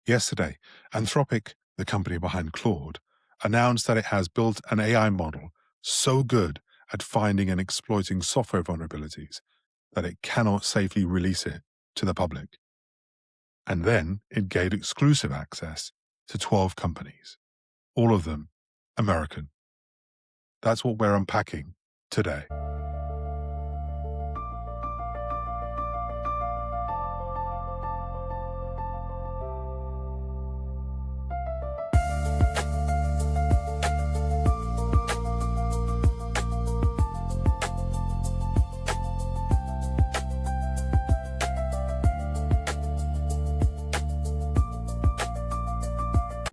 Yesterday, Anthropic, the company behind Claude, announced that it has built an AI model so good at finding and exploiting software vulnerabilities that it cannot safely release it to the public. And then it gave exclusive access to 12 companies, all of them American. That's what we're unpacking today.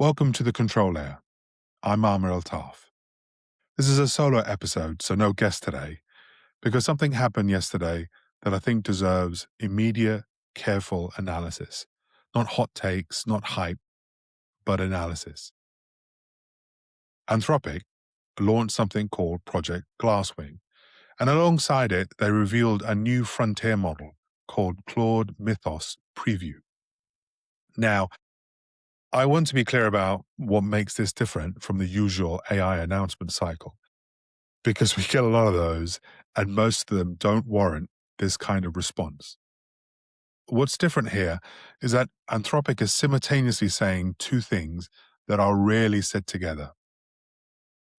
Welcome to the Control Layer. I'm Amr Altaf. This is a solo episode, so no guest today, because something happened yesterday that I think deserves immediate, careful analysis. Not hot takes, not hype, but analysis. Anthropic launched something called Project Glasswing, and alongside it, they revealed a new frontier model called Claude Mythos Preview. Now, I want to be clear about what makes this different from the usual AI announcement cycle, because we get a lot of those, and most of them don't warrant this kind of response. What's different here is that Anthropic is simultaneously saying two things that are rarely said together.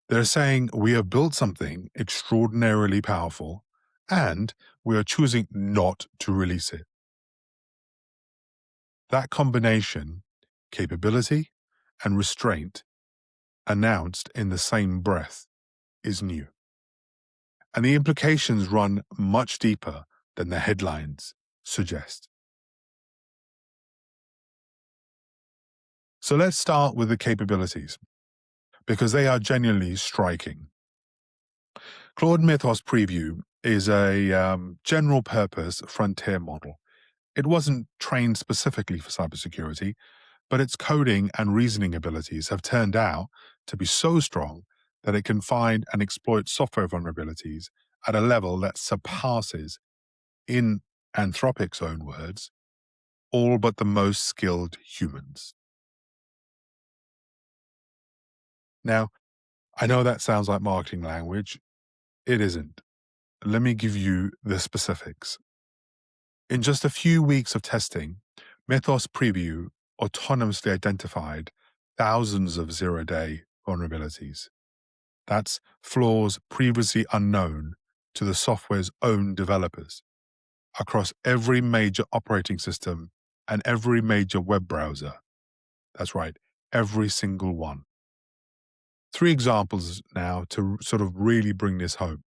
They're saying we have built something extraordinarily powerful, and we are choosing not to release it. That combination, capability and restraint, announced in the same breath, is new. And the implications run much deeper than the headlines suggest. So let's start with the capabilities, because they are genuinely striking. Claude Mythos Preview is a general-purpose frontier model. It wasn't trained specifically for cybersecurity, but its coding and reasoning abilities have turned out to be so strong that it can find and exploit software vulnerabilities at a level that surpasses, in Anthropic's own words, all but the most skilled humans. Now, I know that sounds like marketing language. It isn't. Let me give you the specifics. In just a few weeks of testing, Mythos Preview autonomously identified thousands of zero-day vulnerabilities. That's flaws previously unknown to the software's own developers across every major operating system and every major web browser. That's right, every single one. 3 examples now to sort of really bring this home.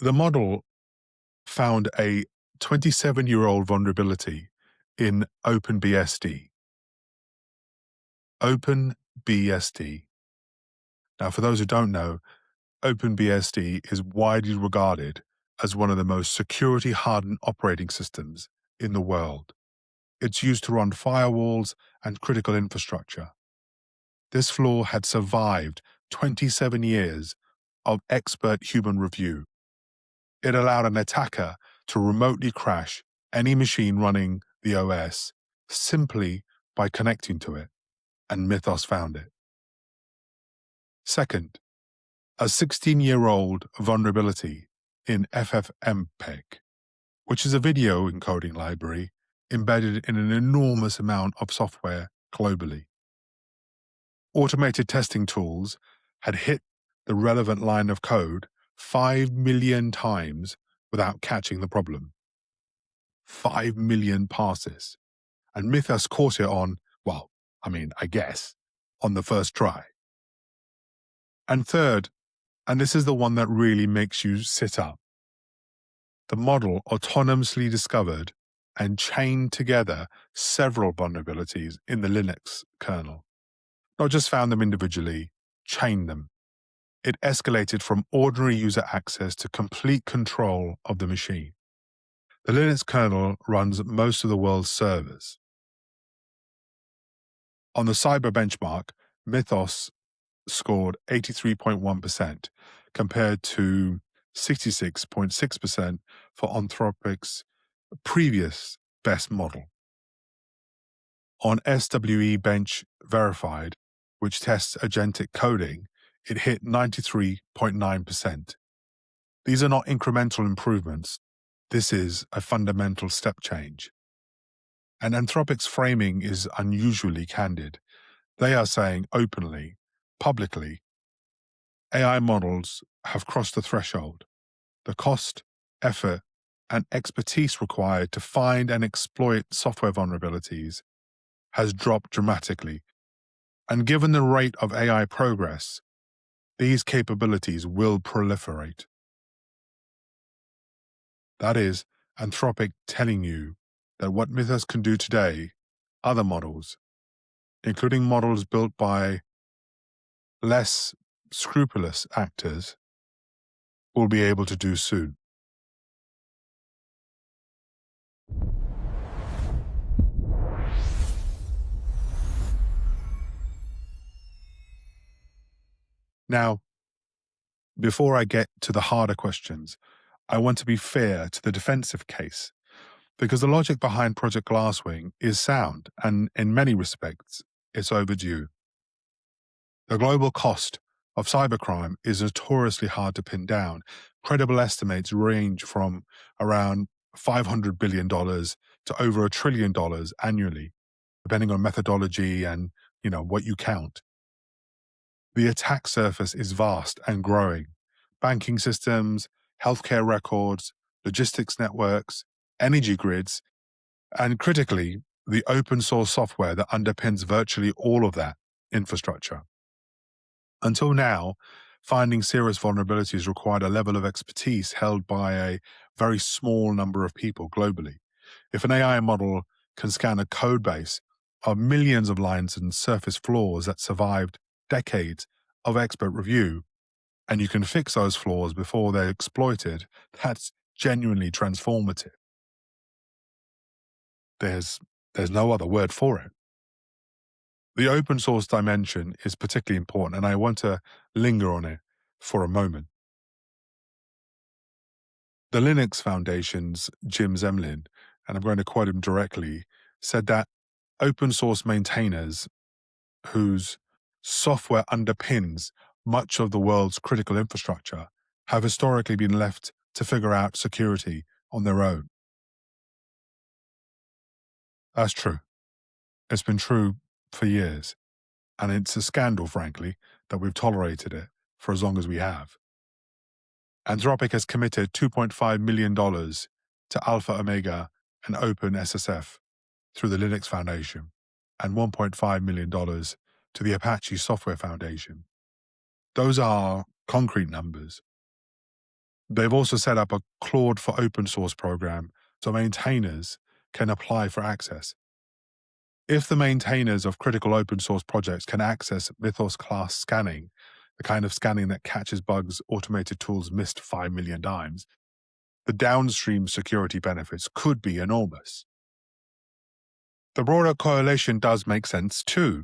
The model found a 27-year-old vulnerability in OpenBSD. OpenBSD. Now, for those who don't know, OpenBSD is widely regarded as one of the most security-hardened operating systems in the world. It's used to run firewalls and critical infrastructure. This flaw had survived 27 years of expert human review. It allowed an attacker to remotely crash any machine running the OS simply by connecting to it, and Mythos found it. Second, a 16-year-old vulnerability in FFmpeg, which is a video encoding library embedded in an enormous amount of software globally. Automated testing tools had hit the relevant line of code 5 million times without catching the problem. 5 million passes. And Mythos caught it on, I guess, on the first try. And third, and this is the one that really makes you sit up, the model autonomously discovered and chained together several vulnerabilities in the Linux kernel. Not just found them individually, chained them. It escalated from ordinary user access to complete control of the machine. The Linux kernel runs most of the world's servers. On the cyber benchmark, Mythos scored 83.1% compared to 66.6% for Anthropic's previous best model. On SWE Bench Verified, which tests agentic coding, it hit 93.9%. These are not incremental improvements. This is a fundamental step change. And Anthropic's framing is unusually candid. They are saying openly, publicly, AI models have crossed the threshold. The cost, effort, and expertise required to find and exploit software vulnerabilities has dropped dramatically. And given the rate of AI progress, these capabilities will proliferate. That is Anthropic telling you that what Mythos can do today, other models, including models built by less scrupulous actors, will be able to do soon. Now, before I get to the harder questions, I want to be fair to the defensive case, because the logic behind Project Glasswing is sound, and in many respects, it's overdue. The global cost of cybercrime is notoriously hard to pin down. Credible estimates range from around $500 billion to over $1 trillion annually, depending on methodology and, what you count. The attack surface is vast and growing. Banking systems, healthcare records, logistics networks, energy grids, and critically, the open source software that underpins virtually all of that infrastructure. Until now, finding serious vulnerabilities required a level of expertise held by a very small number of people globally. If an AI model can scan a code base of millions of lines and surface flaws that survived decades of expert review, and you can fix those flaws before they're exploited, that's genuinely transformative. There's no other word for it. The open source dimension is particularly important, and I want to linger on it for a moment. The Linux Foundation's Jim Zemlin, and I'm going to quote him directly, said that open source maintainers whose software underpins much of the world's critical infrastructure have historically been left to figure out security on their own. That's true. It's been true for years. And it's a scandal, frankly, that we've tolerated it for as long as we have. Anthropic has committed $2.5 million to Alpha Omega and OpenSSF through the Linux Foundation, and $1.5 million to the Apache Software Foundation. Those are concrete numbers. They've also set up a Claude for Open Source program so maintainers can apply for access. If the maintainers of critical open source projects can access Mythos class scanning, the kind of scanning that catches bugs automated tools missed 5 million times, the downstream security benefits could be enormous. The broader coalition does make sense too.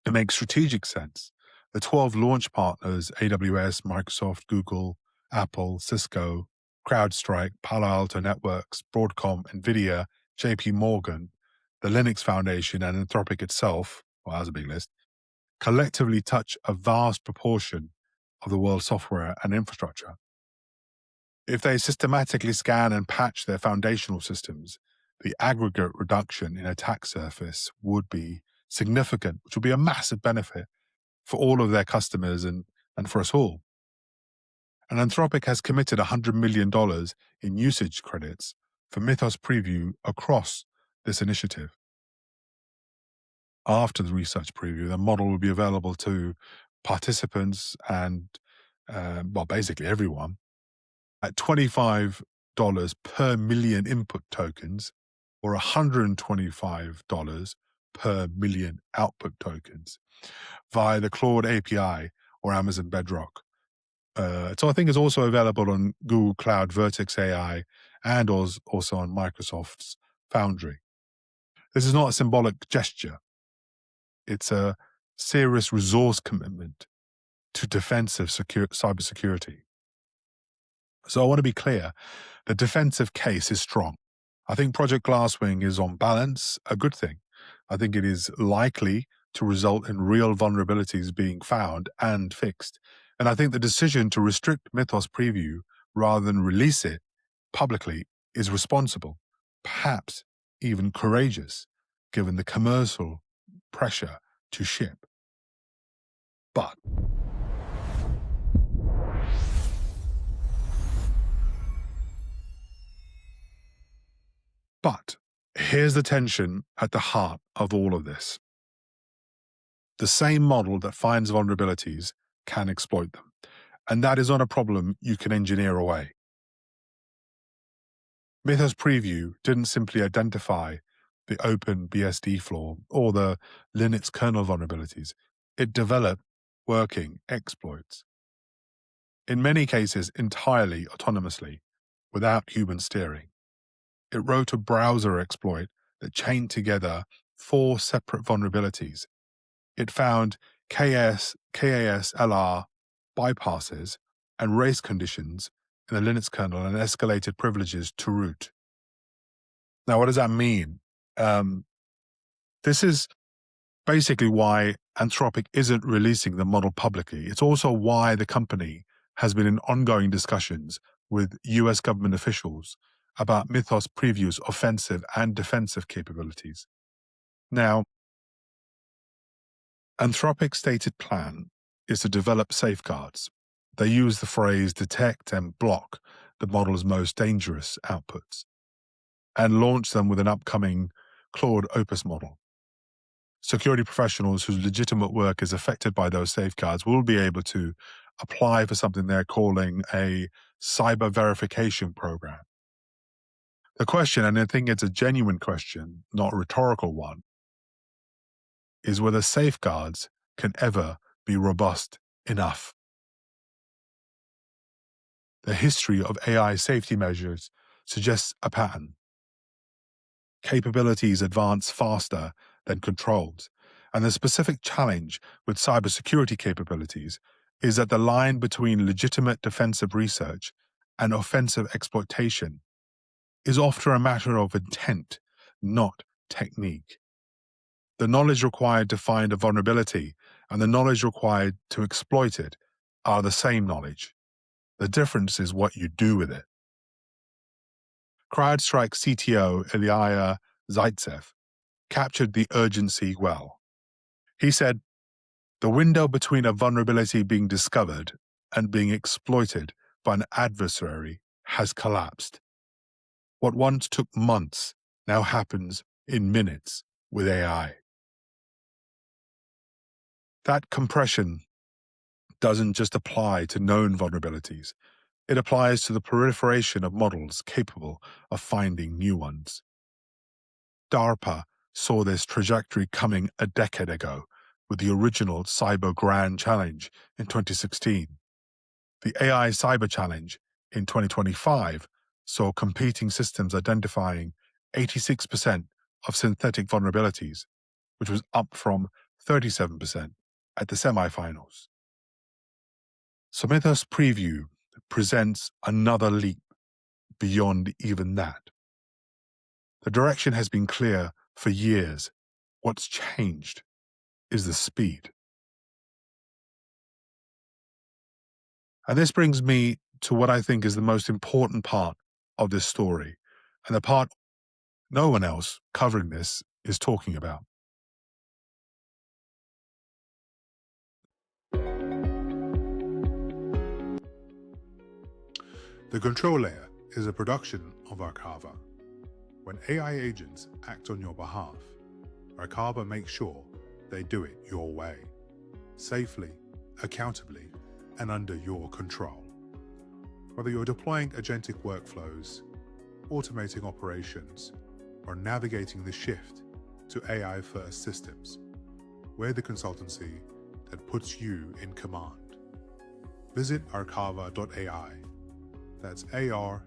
It makes strategic sense. The 12 launch partners, AWS, Microsoft, Google, Apple, Cisco, CrowdStrike, Palo Alto Networks, Broadcom, NVIDIA, JPMorgan, the Linux Foundation, and Anthropic itself, well, that's a big list, collectively touch a vast proportion of the world's software and infrastructure. If they systematically scan and patch their foundational systems, the aggregate reduction in attack surface would be significant, which would be a massive benefit for all of their customers and for us all. And Anthropic has committed $100 million in usage credits for Mythos Preview across this initiative. After the research preview, the model will be available to participants and, basically everyone, at $25 per million input tokens or $125 per million output tokens via the Claude API or Amazon Bedrock. So I think it's also available on Google Cloud Vertex AI and also on Microsoft's Foundry. This is not a symbolic gesture. It's a serious resource commitment to defensive cybersecurity. So I want to be clear, the defensive case is strong. I think Project Glasswing is on balance a good thing. I think it is likely to result in real vulnerabilities being found and fixed. And I think the decision to restrict Mythos Preview rather than release it publicly is responsible, perhaps even courageous, given the commercial pressure to ship. But here's the tension at the heart of all of this. The same model that finds vulnerabilities can exploit them. And that is not a problem you can engineer away. Mythos Preview didn't simply identify the OpenBSD flaw or the Linux kernel vulnerabilities. It developed working exploits. In many cases, entirely autonomously, without human steering. It wrote a browser exploit that chained together 4 separate vulnerabilities. It found KASLR bypasses and race conditions in the Linux kernel and escalated privileges to root. Now, what does that mean? This is basically why Anthropic isn't releasing the model publicly. It's also why the company has been in ongoing discussions with US government officials about Mythos Preview's offensive and defensive capabilities. Now, Anthropic's stated plan is to develop safeguards. They use the phrase detect and block the model's most dangerous outputs and launch them with an upcoming Claude Opus model. Security professionals whose legitimate work is affected by those safeguards will be able to apply for something they're calling a cyber verification program. The question, and I think it's a genuine question, not a rhetorical one, is whether safeguards can ever be robust enough. The history of AI safety measures suggests a pattern. Capabilities advance faster than controls, and the specific challenge with cybersecurity capabilities is that the line between legitimate defensive research and offensive exploitation is often a matter of intent, not technique. The knowledge required to find a vulnerability and the knowledge required to exploit it are the same knowledge. The difference is what you do with it. CrowdStrike CTO Ilya Zaitsev captured the urgency well. He said, "The window between a vulnerability being discovered and being exploited by an adversary has collapsed. What once took months now happens in minutes with AI." That compression doesn't just apply to known vulnerabilities. It applies to the proliferation of models capable of finding new ones. DARPA saw this trajectory coming a decade ago with the original Cyber Grand Challenge in 2016. The AI Cyber Challenge in 2025 saw competing systems identifying 86% of synthetic vulnerabilities, which was up from 37% at the semifinals. So Mythos Preview presents another leap beyond even that. The direction has been clear for years. What's changed is the speed. And this brings me to what I think is the most important part of this story, and the part no one else covering this is talking about. The control layer is a production of Arcava. When AI agents act on your behalf, Arcava makes sure they do it your way, safely, accountably, and under your control. Whether you're deploying agentic workflows, automating operations, or navigating the shift to AI-first systems, we're the consultancy that puts you in command. Visit arcava.ai. That's ARKAVA.ai.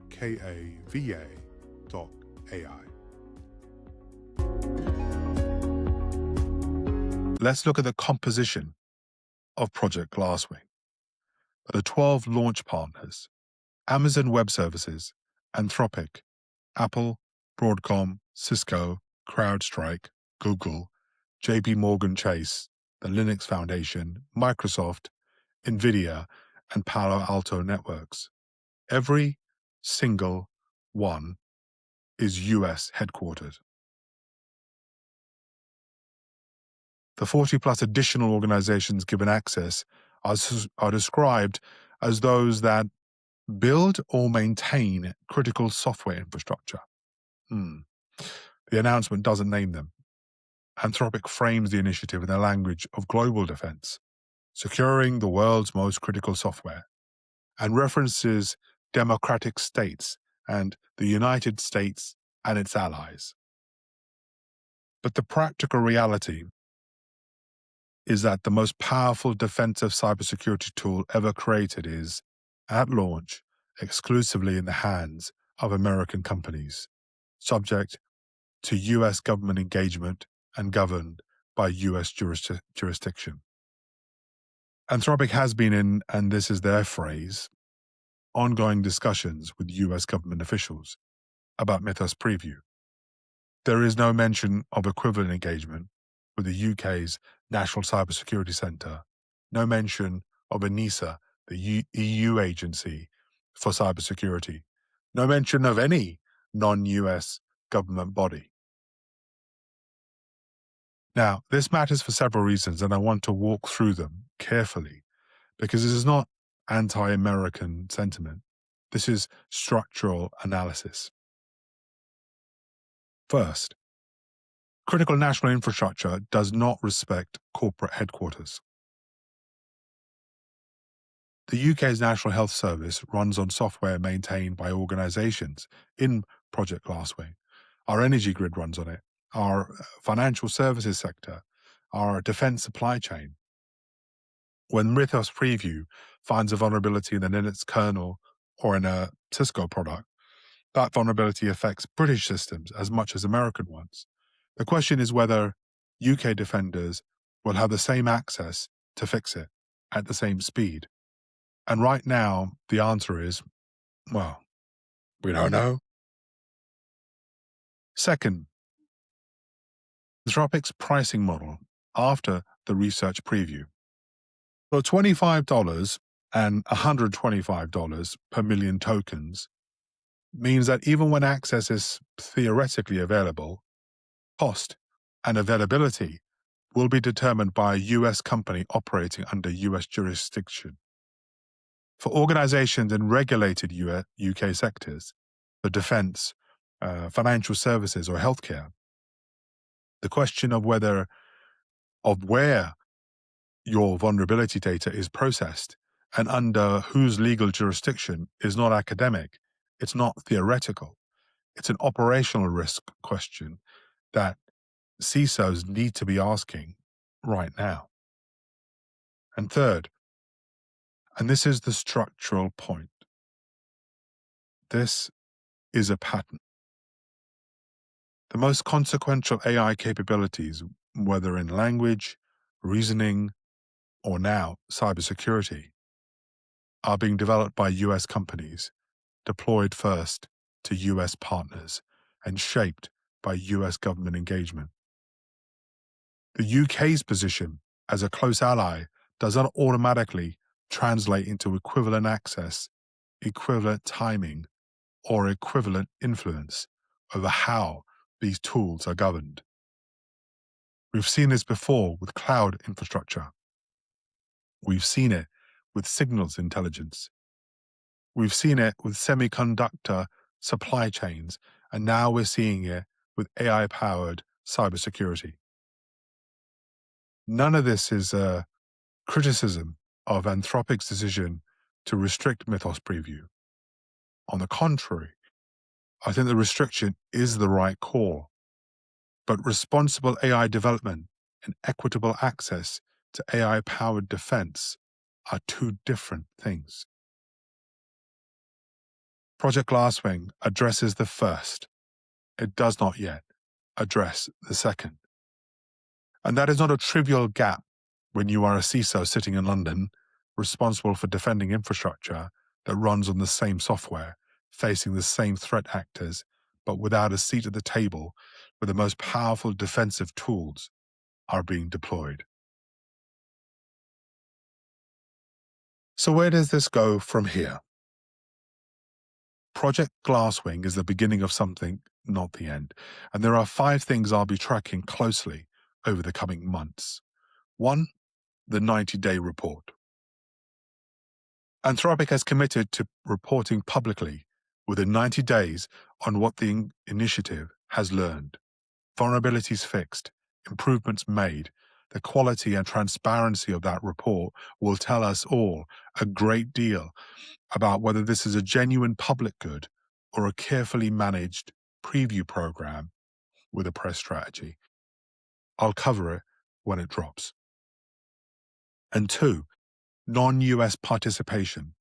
Let's look at the composition of Project Glasswing. The 12 launch partners: Amazon Web Services, Anthropic, Apple, Broadcom, Cisco, CrowdStrike, Google, JPMorganChase, the Linux Foundation, Microsoft, NVIDIA, and Palo Alto Networks. Every single one is US headquartered. The 40-plus additional organizations given access are described as those that build or maintain critical software infrastructure. The announcement doesn't name them. Anthropic frames the initiative in the language of global defense, securing the world's most critical software, and references democratic states and the United States and its allies. But the practical reality is that the most powerful defensive cybersecurity tool ever created is, at launch, exclusively in the hands of American companies, subject to US government engagement and governed by US jurisdiction. Anthropic has been in, and this is their phrase, ongoing discussions with US government officials about Mythos Preview. There is no mention of equivalent engagement with the UK's National Cybersecurity Centre, no mention of ENISA, the EU agency for cybersecurity, no mention of any non-US government body. Now, this matters for several reasons, and I want to walk through them carefully, because this is not anti-American sentiment. This is structural analysis. First, critical national infrastructure does not respect corporate headquarters. The UK's National Health Service runs on software maintained by organisations in Project Glasswing. Our energy grid runs on it. Our financial services sector, our defence supply chain. When Mythos Preview finds a vulnerability in the Linux kernel or in a Cisco product, that vulnerability affects British systems as much as American ones. The question is whether UK defenders will have the same access to fix it at the same speed. And right now, the answer is, well, we don't know. Second, Anthropic's pricing model after the research preview. So $25 and $125 per million tokens means that even when access is theoretically available, cost and availability will be determined by a US company operating under US jurisdiction. For organizations in regulated UK sectors, the defense, financial services, or healthcare, the question of where your vulnerability data is processed and under whose legal jurisdiction is not academic, it's not theoretical. It's an operational risk question that CISOs need to be asking right now. And third, and this is the structural point, this is a pattern. The most consequential AI capabilities, whether in language, reasoning, or now cybersecurity, are being developed by US companies, deployed first to US partners, and shaped by US government engagement. The UK's position as a close ally does not automatically translate into equivalent access, equivalent timing, or equivalent influence over how these tools are governed. We've seen this before with cloud infrastructure. We've seen it with signals intelligence. We've seen it with semiconductor supply chains, and now we're seeing it with AI-powered cybersecurity. None of this is a criticism of Anthropic's decision to restrict Mythos Preview. On the contrary, I think the restriction is the right call. But responsible AI development and equitable access to AI-powered defense are two different things. Project Glasswing addresses the first. It does not yet address the second. And that is not a trivial gap when you are a CISO sitting in London, responsible for defending infrastructure that runs on the same software, facing the same threat actors, but without a seat at the table with the most powerful defensive tools. are being deployed. So where does this go from here? Project Glasswing is the beginning of something, not the end. And there are 5 things I'll be tracking closely over the coming months. 1, the 90-day report. Anthropic has committed to reporting publicly within 90 days on what the initiative has learned, vulnerabilities fixed, improvements made. The quality and transparency of that report will tell us all a great deal about whether this is a genuine public good or a carefully managed preview program with a press strategy. I'll cover it when it drops. And 2, non-US participation.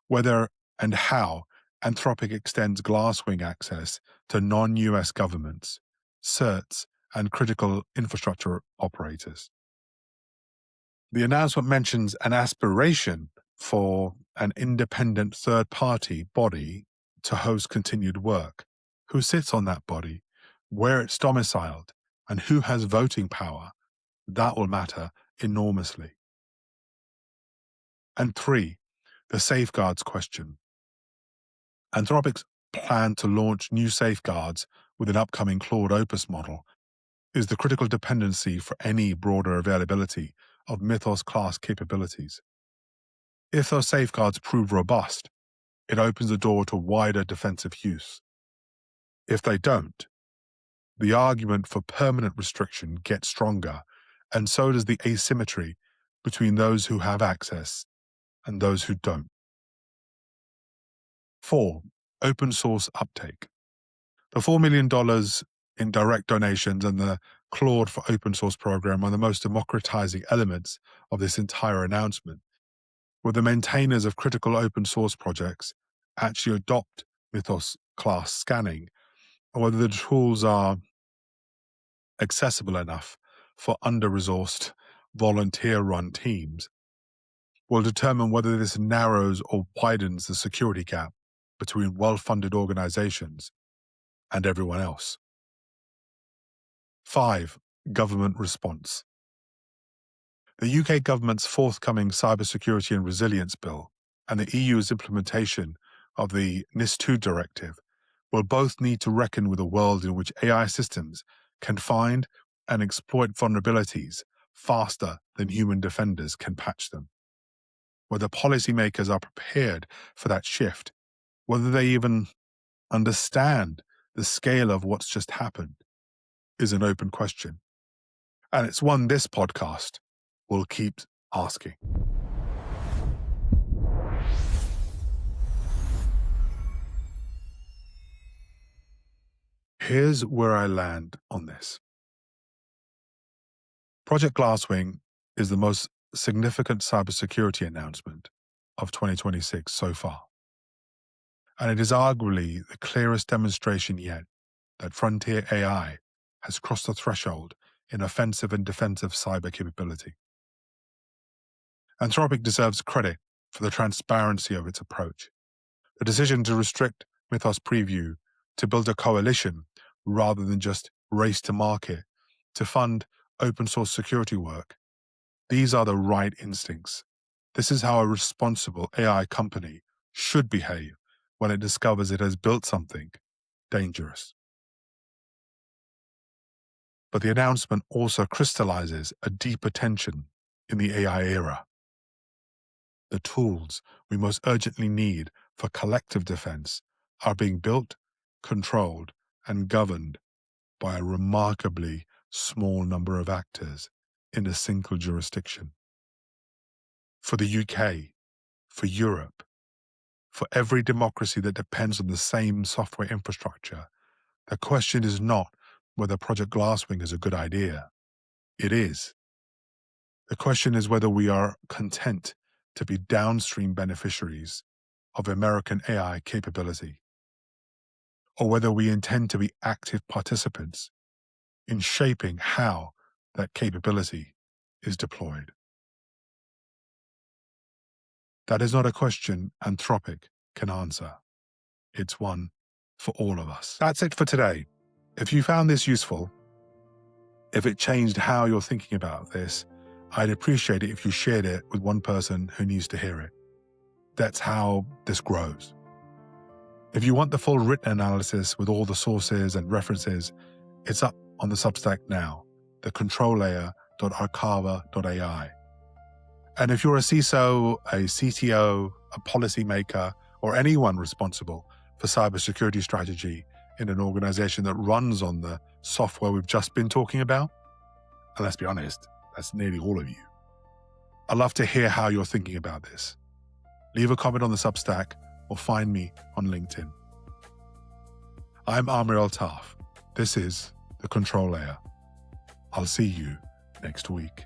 Whether and how Anthropic extends Glasswing access to non-US governments, certs, and critical infrastructure operators. The announcement mentions an aspiration for an independent third-party body to host continued work. Who sits on that body, where it's domiciled, and who has voting power, that will matter enormously. And 3, the safeguards question. Anthropic's plan to launch new safeguards with an upcoming Claude Opus model is the critical dependency for any broader availability of Mythos class capabilities. If those safeguards prove robust, it opens the door to wider defensive use. If they don't, the argument for permanent restriction gets stronger, and so does the asymmetry between those who have access and those who don't. 4, open source uptake. The $4 million in direct donations and the Claude for Open Source program are the most democratizing elements of this entire announcement, where the maintainers of critical open source projects actually adopt Mythos class scanning, and whether the tools are accessible enough for under-resourced, volunteer-run teams, will determine whether this narrows or widens the security gap between well-funded organizations and everyone else. 5, government response. The UK government's forthcoming cybersecurity and resilience bill and the EU's implementation of the NIS2 directive will both need to reckon with a world in which AI systems can find and exploit vulnerabilities faster than human defenders can patch them. Whether policymakers are prepared for that shift, whether they even understand the scale of what's just happened, is an open question. And it's one this podcast will keep asking. Here's where I land on this. Project Glasswing is the most significant cybersecurity announcement of 2026 so far. And it is arguably the clearest demonstration yet that frontier AI has crossed the threshold in offensive and defensive cyber capability. Anthropic deserves credit for the transparency of its approach. The decision to restrict Mythos Preview, to build a coalition rather than just race to market, to fund open source security work, these are the right instincts. This is how a responsible AI company should behave when it discovers it has built something dangerous. But the announcement also crystallizes a deeper tension in the AI era. The tools we most urgently need for collective defense are being built, controlled, and governed by a remarkably small number of actors in a single jurisdiction. For the UK, for Europe, for every democracy that depends on the same software infrastructure, the question is not whether Project Glasswing is a good idea. It is. The question is whether we are content to be downstream beneficiaries of American AI capability, or whether we intend to be active participants in shaping how that capability is deployed. That is not a question Anthropic can answer. It's one for all of us. That's it for today. If you found this useful, If it changed how you're thinking about this, I'd appreciate it if you shared it with one person who needs to hear it. That's how this grows. If you want the full written analysis with all the sources and references, it's up on the Substack now, the controllayer.arcava.ai. And if you're a CISO, a CTO, a policymaker, or anyone responsible for cybersecurity strategy in an organization that runs on the software we've just been talking about, and let's be honest, that's nearly all of you, I'd love to hear how you're thinking about this. Leave a comment on the Substack or find me on LinkedIn. I'm Amir Altaf. This is The Control Layer. I'll see you next week.